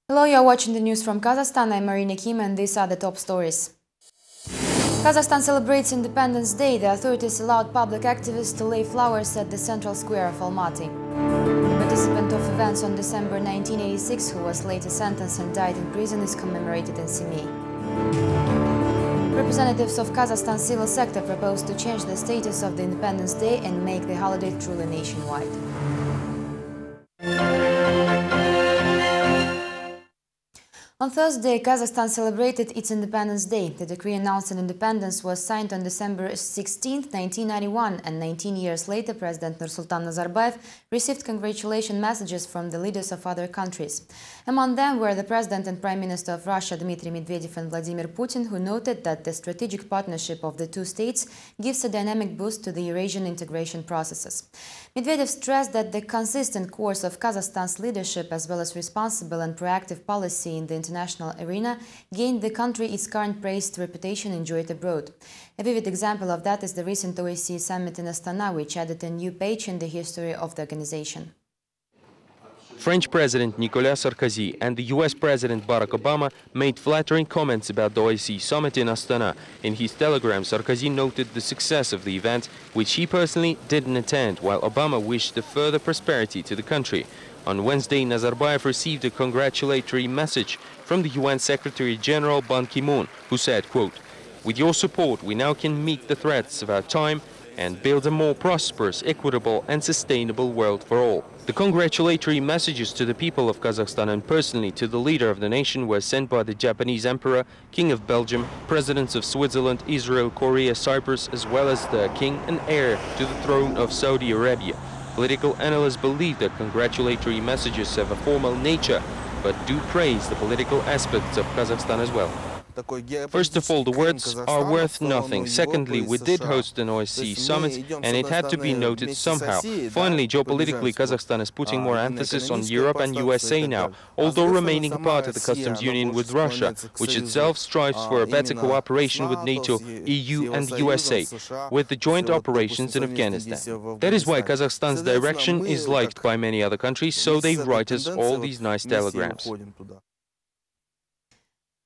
Hello, you're watching the news from Kazakhstan. I'm Marina Kim, and these are the top stories. Kazakhstan celebrates Independence Day. The authorities allowed public activists to lay flowers at the central square of Almaty. The participant of events on December 1986, who was later sentenced and died in prison, is commemorated in Semey. Representatives of Kazakhstan's civil sector proposed to change the status of the Independence Day and make the holiday truly nationwide. On Thursday, Kazakhstan celebrated its Independence Day. The decree announcing independence was signed on December 16, 1991, and 19 years later, President Nursultan Nazarbayev received congratulation messages from the leaders of other countries. Among them were the President and Prime Minister of Russia, Dmitry Medvedev, and Vladimir Putin, who noted that the strategic partnership of the two states gives a dynamic boost to the Eurasian integration processes. Medvedev stressed that the consistent course of Kazakhstan's leadership, as well as responsible and proactive policy in the international arena, gained the country its current praised reputation enjoyed abroad. A vivid example of that is the recent OSCE summit in Astana, which added a new page in the history of the organization. French President Nicolas Sarkozy and the US President Barack Obama made flattering comments about the OSCE summit in Astana. In his telegram, Sarkozy noted the success of the event, which he personally didn't attend, while Obama wished further prosperity to the country. On Wednesday, Nazarbayev received a congratulatory message from the UN Secretary-General Ban Ki-moon, who said, quote, "With your support, we now can meet the threats of our time and build a more prosperous, equitable and sustainable world for all." The congratulatory messages to the people of Kazakhstan and personally to the leader of the nation were sent by the Japanese Emperor, King of Belgium, Presidents of Switzerland, Israel, Korea, Cyprus, as well as the King and heir to the throne of Saudi Arabia. Political analysts believe that congratulatory messages have a formal nature, but do praise the political aspects of Kazakhstan as well. First of all, the words are worth nothing. Secondly, we did host an OSCE summit, and it had to be noted somehow. Finally, geopolitically, Kazakhstan is putting more emphasis on Europe and USA now, although remaining a part of the customs union with Russia, which itself strives for a better cooperation with NATO, EU and the USA, with the joint operations in Afghanistan. That is why Kazakhstan's direction is liked by many other countries, so they write us all these nice telegrams.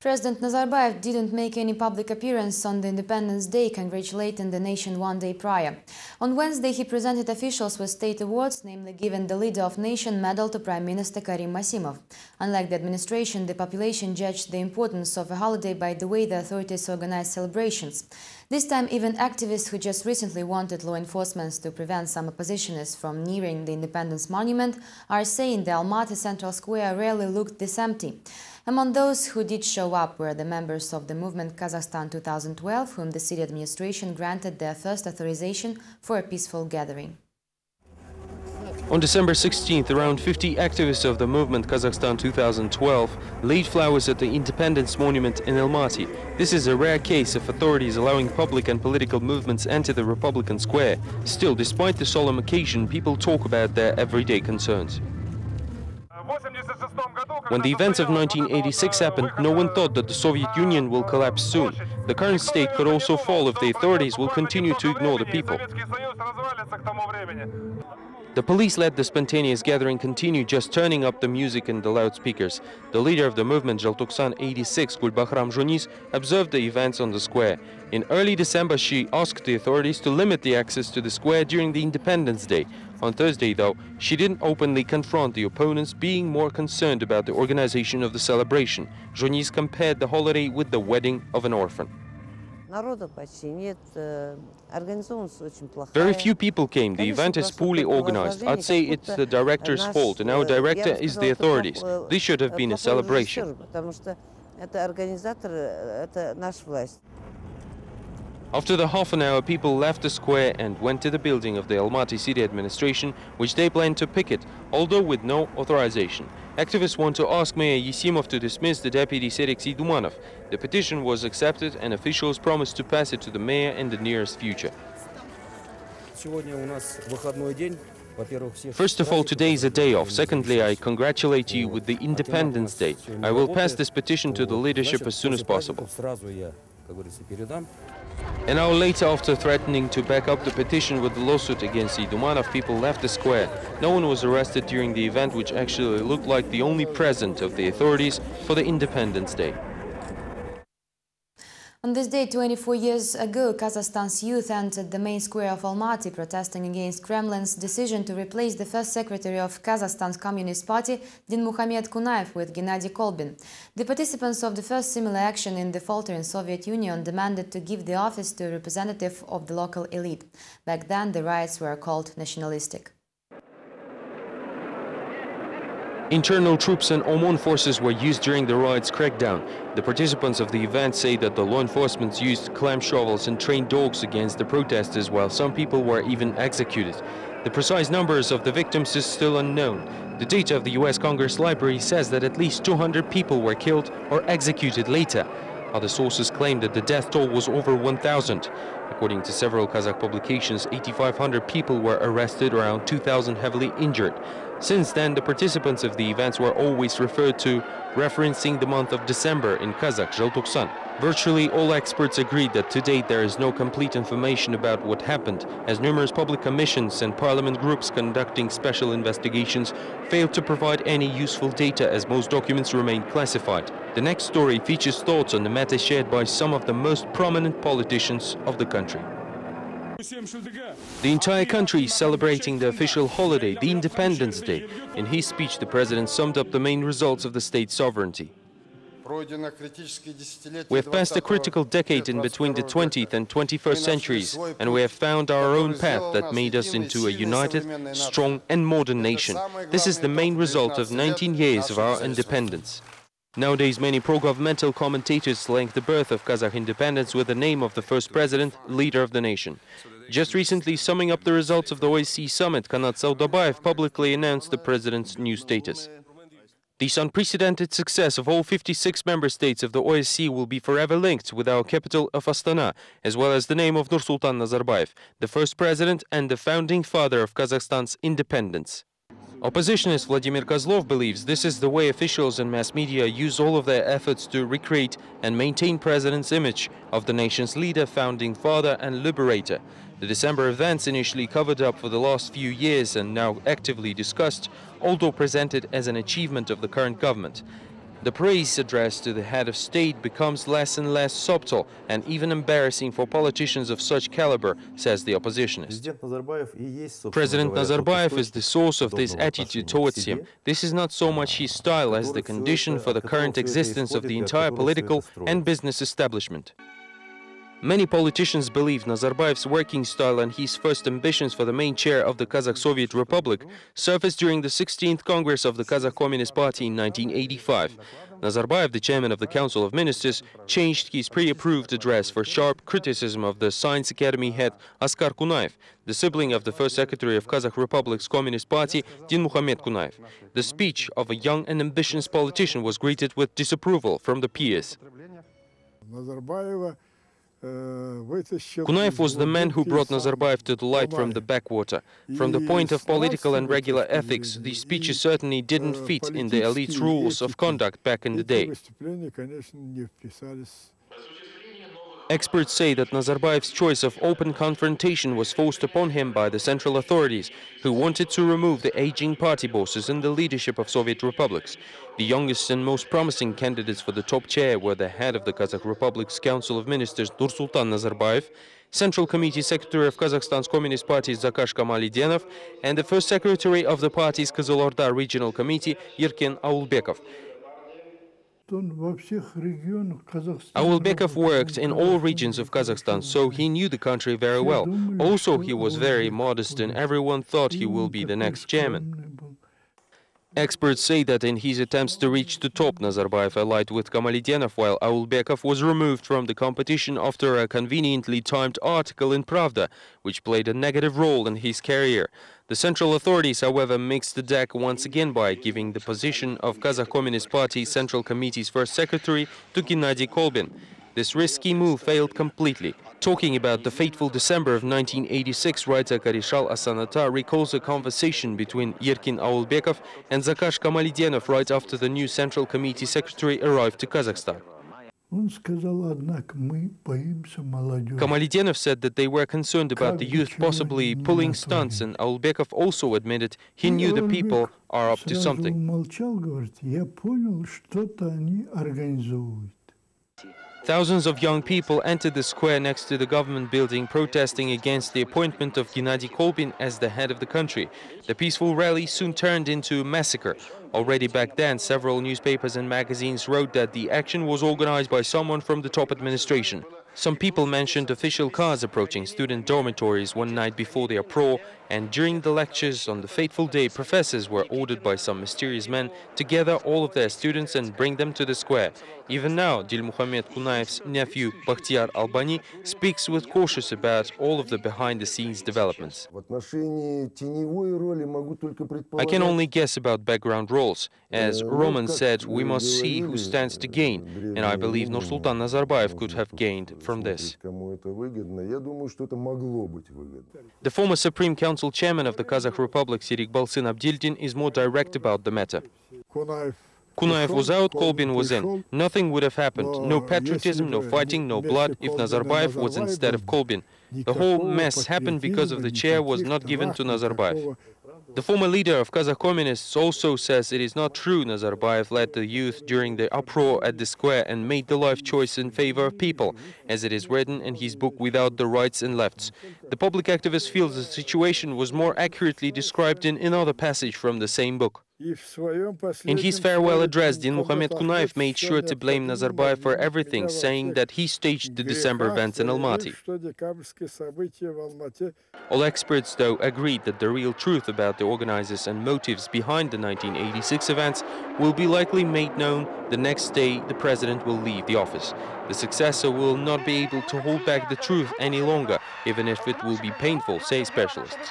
President Nazarbayev didn't make any public appearance on the Independence Day, congratulating the nation one day prior. On Wednesday, he presented officials with state awards, namely giving the leader of nation medal to Prime Minister Karim Masimov. Unlike the administration, the population judged the importance of a holiday by the way the authorities organized celebrations. This time, even activists who just recently wanted law enforcement to prevent some oppositionists from nearing the Independence Monument are saying the Almaty Central Square rarely looked this empty. Among those who did show up were the members of the movement Kazakhstan 2012, whom the city administration granted their first authorization for a peaceful gathering. On December 16th, around 50 activists of the movement Kazakhstan 2012 laid flowers at the Independence Monument in Almaty. This is a rare case of authorities allowing public and political movements enter the Republican Square. Still, despite the solemn occasion, people talk about their everyday concerns. When the events of 1986 happened, no one thought that the Soviet Union will collapse soon. The current state could also fall if the authorities will continue to ignore the people. The police let the spontaneous gathering continue, just turning up the music and the loudspeakers. The leader of the movement, Zhaltuksan 86, Gulbahram Zhoniz, observed the events on the square. In early December, she asked the authorities to limit the access to the square during the Independence Day. On Thursday, though, she didn't openly confront the opponents, being more concerned about the organization of the celebration. Zhoniz compared the holiday with the wedding of an orphan. Very few people came. The event is poorly organized. I'd say it's the director's fault, and our director is the authorities. This should have been a celebration. After the half an hour, people left the square and went to the building of the Almaty city administration, which they plan to picket, although with no authorization. Activists want to ask Mayor Yesimov to dismiss the deputy Serexey Dumanov. The petition was accepted and officials promised to pass it to the mayor in the nearest future. First of all, today is a day off. Secondly, I congratulate you with the Independence Day. I will pass this petition to the leadership as soon as possible. An hour later, after threatening to back up the petition with the lawsuit against Idumanov, people left the square. No one was arrested during the event, which actually looked like the only present of the authorities for the Independence Day. On this day, 24 years ago, Kazakhstan's youth entered the main square of Almaty, protesting against Kremlin's decision to replace the first secretary of Kazakhstan's Communist Party, Dinmuhamed Kunayev, with Gennady Kolbin. The participants of the first similar action in the faltering Soviet Union demanded to give the office to a representative of the local elite. Back then, the riots were called nationalistic. Internal troops and OMON forces were used during the riots crackdown. The participants of the event say that the law enforcement used clam shovels and trained dogs against the protesters, while some people were even executed. The precise numbers of the victims is still unknown. The data of the US Congress Library says that at least 200 people were killed or executed later. Other sources claim that the death toll was over 1,000. According to several Kazakh publications, 8,500 people were arrested, around 2,000 heavily injured. Since then, the participants of the events were always referred to, referencing the month of December in Kazakh, Желтоқсан. Virtually all experts agreed that to date there is no complete information about what happened, as numerous public commissions and parliament groups conducting special investigations failed to provide any useful data, as most documents remain classified. The next story features thoughts on the matter shared by some of the most prominent politicians of the country. The entire country is celebrating the official holiday, the Independence Day. In his speech, the president summed up the main results of the state's sovereignty. We have passed a critical decade in between the 20th and 21st centuries, and we have found our own path that made us into a united, strong and modern nation. This is the main result of 19 years of our independence. Nowadays, many pro-governmental commentators link the birth of Kazakh independence with the name of the first president, leader of the nation. Just recently, summing up the results of the OSCE summit, Kanat Saudabayev publicly announced the president's new status. This unprecedented success of all 56 member states of the OSCE will be forever linked with our capital of Astana, as well as the name of Nursultan Nazarbayev, the first president and the founding father of Kazakhstan's independence. Oppositionist Vladimir Kozlov believes this is the way officials and mass media use all of their efforts to recreate and maintain president's image of the nation's leader, founding father and liberator. The December events, initially covered up for the last few years and now actively discussed, although presented as an achievement of the current government. The praise addressed to the head of state becomes less and less subtle and even embarrassing for politicians of such caliber, says the oppositionist. President Nazarbayev is the source of this attitude towards him. This is not so much his style as the condition for the current existence of the entire political and business establishment. Many politicians believe Nazarbayev's working style and his first ambitions for the main chair of the Kazakh Soviet Republic surfaced during the 16th Congress of the Kazakh Communist Party in 1985. Nazarbayev, the chairman of the Council of Ministers, changed his pre-approved address for sharp criticism of the Science Academy head Askar Kunayev, the sibling of the first secretary of Kazakh Republic's Communist Party, Dinmuhamed Kunayev. The speech of a young and ambitious politician was greeted with disapproval from the peers. Kunayev was the man who brought Nazarbayev to the light from the backwater. From the point of political and regular ethics, these speeches certainly didn't fit in the elite's rules of conduct back in the day. Experts say that Nazarbayev's choice of open confrontation was forced upon him by the central authorities, who wanted to remove the aging party bosses in the leadership of Soviet republics. The youngest and most promising candidates for the top chair were the head of the Kazakh Republic's Council of Ministers, Nursultan Nazarbayev, Central Committee Secretary of Kazakhstan's Communist Party, Zakash Kamalidenov, and the first secretary of the party's Kızılorda Regional Committee, Yerkin Aulbekov. Aulbekov worked in all regions of Kazakhstan, so he knew the country very well. Also, he was very modest and everyone thought he will be the next chairman. Experts say that in his attempts to reach the top, Nazarbayev allied with Kamalidenov, while Aulbekov was removed from the competition after a conveniently timed article in Pravda, which played a negative role in his career. The central authorities, however, mixed the deck once again by giving the position of Kazakh Communist Party Central Committee's first secretary to Gennady Kolbin. This risky move failed completely. Talking about the fateful December of 1986, writer Karishal Asanata recalls a conversation between Yerkin Aulbekov and Zakash Kamalidenov right after the new Central Committee secretary arrived to Kazakhstan. Он сказал, однако, мы боимся молодежи. Kamalidenov said that they were concerned about the youth possibly pulling stunts, and Aulbekov also admitted he knew the people are up to something. Молчал, говорит, я понял, что-то они организовывают. Thousands of young people entered the square next to the government building protesting against the appointment of Gennady Kolbin as the head of the country. The peaceful rally soon turned into a massacre. Already back then, several newspapers and magazines wrote that the action was organized by someone from the top administration. Some people mentioned official cars approaching student dormitories one night before the uproar, and during the lectures on the fateful day, professors were ordered by some mysterious men to gather all of their students and bring them to the square. Even now, Dilmuhamed Kunaev's nephew, Bakhtiar Albani, speaks with cautious about all of the behind-the-scenes developments. I can only guess about background roles. As Roman said, we must see who stands to gain, and I believe Nursultan Nazarbayev could have gained from this. The former Supreme Council chairman of the Kazakh Republic, Sirik Balsin Abdildin, is more direct about the matter. Kunaev was out, Kolbin was in. Nothing would have happened. No patriotism, no fighting, no blood if Nazarbayev was instead of Kolbin. The whole mess happened because of the chair was not given to Nazarbayev. The former leader of Kazakh Communists also says it is not true Nazarbayev led the youth during the uproar at the square and made the life choice in favor of people, as it is written in his book Without the Rights and Lefts. The public activist feels the situation was more accurately described in another passage from the same book. In his farewell address, Dilmuhamed Kunaev made sure to blame Nazarbayev for everything, saying that he staged the December events in Almaty. All experts, though, agreed that the real truth about the organizers and motives behind the 1986 events will be likely made known the next day the president will leave the office. The successor will not be able to hold back the truth any longer, even if it will be painful, say specialists.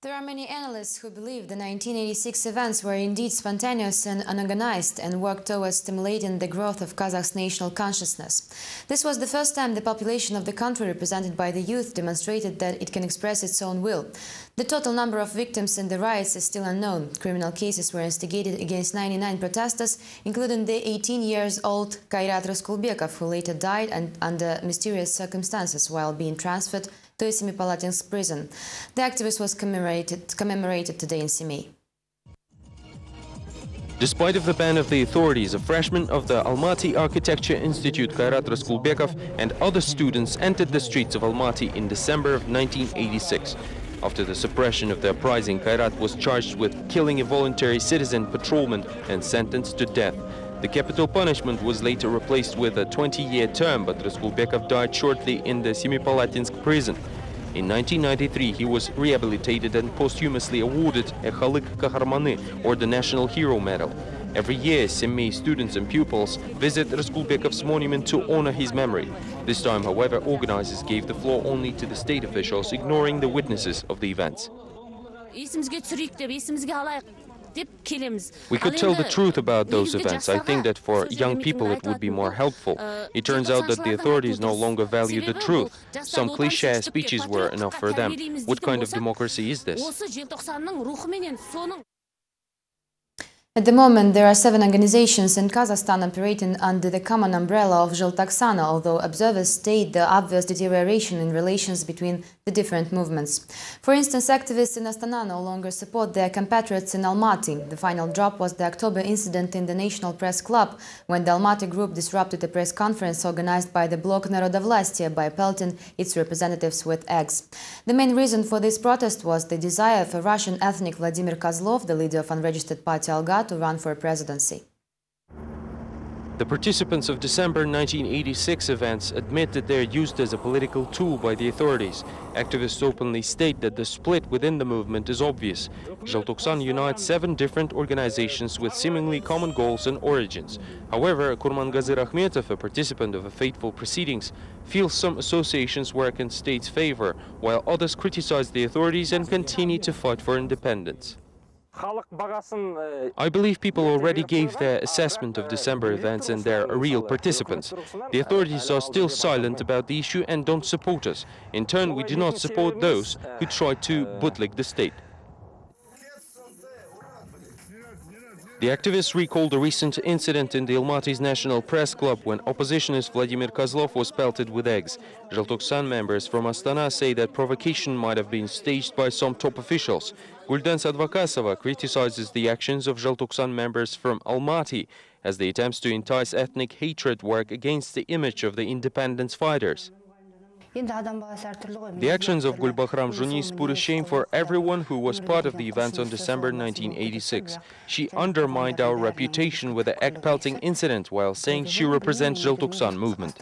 There are many analysts who believe the 1986 events were indeed spontaneous and unorganized and worked towards stimulating the growth of Kazakh's national consciousness. This was the first time the population of the country, represented by the youth, demonstrated that it can express its own will. The total number of victims in the riots is still unknown. Criminal cases were instigated against 99 protesters, including the 18-year-old Kairat Raskulbekov, who later died under mysterious circumstances while being transferred to Semipalatinsk prison. The activist was commemorated today in Semey. Despite of the ban of the authorities, a freshman of the Almaty Architecture Institute, Kairat Raskulbekov, and other students entered the streets of Almaty in December of 1986. After the suppression of the uprising, Kairat was charged with killing a voluntary citizen patrolman and sentenced to death. The capital punishment was later replaced with a 20-year term, but Raskulbekov died shortly in the Semipalatinsk prison. In 1993, he was rehabilitated and posthumously awarded a Khalik Kahramani, or the National Hero Medal. Every year, Semey students and pupils visit Raskulbekov's monument to honor his memory. This time, however, organizers gave the floor only to the state officials, ignoring the witnesses of the events. We could tell the truth about those events. I think that for young people it would be more helpful. It turns out that the authorities no longer value the truth. Some cliché speeches were enough for them. What kind of democracy is this? At the moment, there are 7 organizations in Kazakhstan operating under the common umbrella of Zheltoksana, although observers state the obvious deterioration in relations between the different movements. For instance, activists in Astana no longer support their compatriots in Almaty. The final drop was the October incident in the National Press Club, when the Almaty group disrupted a press conference organized by the Bloc Narodovlastia by pelting its representatives with eggs. The main reason for this protest was the desire for Russian ethnic Vladimir Kozlov, the leader of unregistered party Alga, to run for a presidency. The participants of December 1986 events admit that they are used as a political tool by the authorities. Activists openly state that the split within the movement is obvious. Zheltoksan unites 7 different organizations with seemingly common goals and origins. However, Kurmangazir Akhmetov, a participant of the fateful proceedings, feels some associations work in state's favor, while others criticize the authorities and continue to fight for independence. I believe people already gave their assessment of December events and they're real participants. The authorities are still silent about the issue and don't support us. In turn, we do not support those who try to bootleg the state. The activists recalled a recent incident in the Almaty's National Press Club when oppositionist Vladimir Kozlov was pelted with eggs. Zhaltoksan members from Astana say that provocation might have been staged by some top officials. Guldan Sadvakasova criticizes the actions of Zhaltoksan members from Almaty as the attempts to entice ethnic hatred work against the image of the independence fighters. The actions of Gulbahram Junis put a shame for everyone who was part of the events on December 1986. She undermined our reputation with the egg-pelting incident while saying she represents Zhaltoksan movement.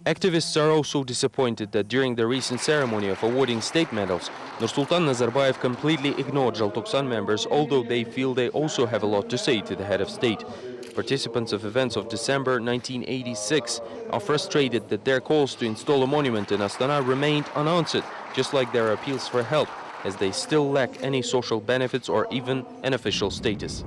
Activists are also disappointed that during the recent ceremony of awarding state medals, Nursultan Nazarbayev completely ignored Zhaltoksan members, although they feel they also have a lot to say to the head of state. Participants of events of December 1986 are frustrated that their calls to install a monument in Astana remained unanswered, just like their appeals for help, as they still lack any social benefits or even an official status.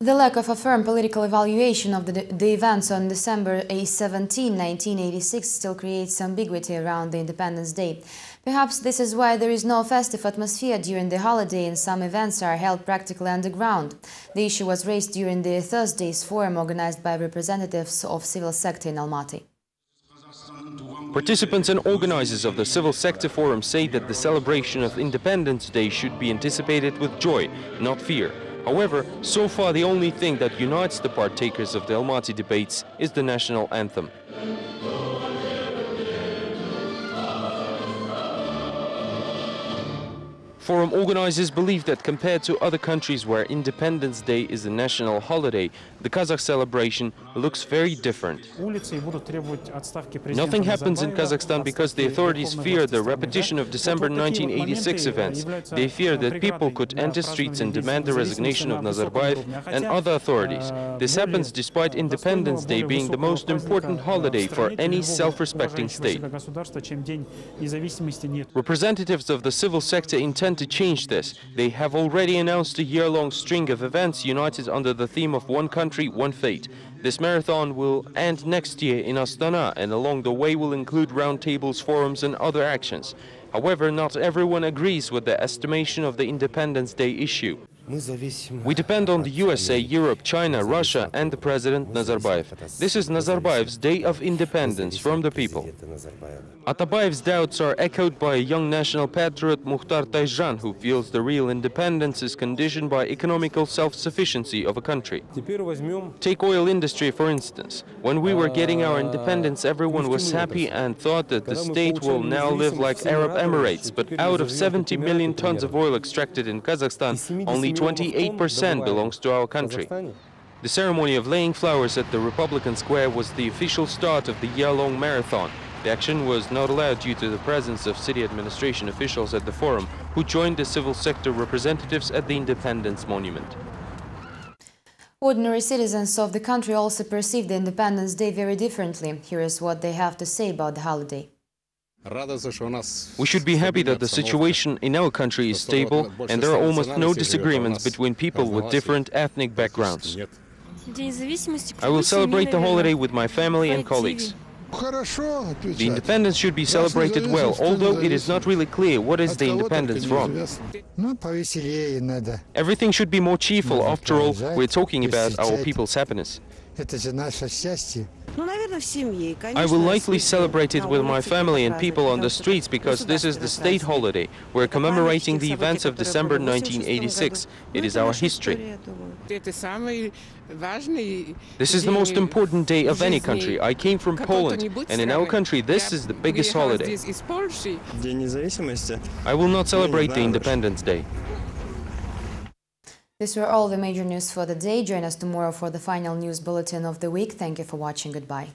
The lack of a firm political evaluation of the events on December 17, 1986 still creates ambiguity around the Independence Day. Perhaps this is why there is no festive atmosphere during the holiday and some events are held practically underground. The issue was raised during the Thursday's forum organized by representatives of civil sector in Almaty. Participants and organizers of the Civil Sector Forum say that the celebration of Independence Day should be anticipated with joy, not fear. However, so far the only thing that unites the partakers of the Almaty debates is the national anthem. Forum organizers believe that compared to other countries where Independence Day is a national holiday, the Kazakh celebration looks very different. Nothing happens in Kazakhstan because the authorities fear the repetition of December 1986 events. They fear that people could enter streets and demand the resignation of Nazarbayev and other authorities. This happens despite Independence Day being the most important holiday for any self-respecting state. Representatives of the civil sector intend to change this. They have already announced a year-long string of events united under the theme of one country, one fate. This marathon will end next year in Astana and along the way will include roundtables, forums and other actions. However, not everyone agrees with the estimation of the Independence Day issue. We depend on the USA, Europe, China, Russia and the President Nazarbayev. This is Nazarbayev's Day of Independence from the people. Atabayev's doubts are echoed by a young national patriot Mukhtar Tayjan, who feels the real independence is conditioned by economical self-sufficiency of a country. Take oil industry for instance. When we were getting our independence, everyone was happy and thought that the state will now live like Arab Emirates, but out of 70 million tons of oil extracted in Kazakhstan, only 28% belongs to our country. The ceremony of laying flowers at the Republican Square was the official start of the year-long marathon. The action was not allowed due to the presence of city administration officials at the forum, who joined the civil sector representatives at the Independence Monument. Ordinary citizens of the country also perceive the Independence Day very differently. Here is what they have to say about the holiday. We should be happy that the situation in our country is stable and there are almost no disagreements between people with different ethnic backgrounds. I will celebrate the holiday with my family and colleagues. The independence should be celebrated well, although it is not really clear what is the independence from. Everything should be more cheerful. After all, we're talking about our people's happiness. I will likely celebrate it with my family and people on the streets because this is the state holiday. We're commemorating the events of December 1986. It is our history. This is the most important day of any country. I came from Poland, and in our country this is the biggest holiday. I will not celebrate the Independence Day. These were all the major news for the day. Join us tomorrow for the final news bulletin of the week. Thank you for watching. Goodbye.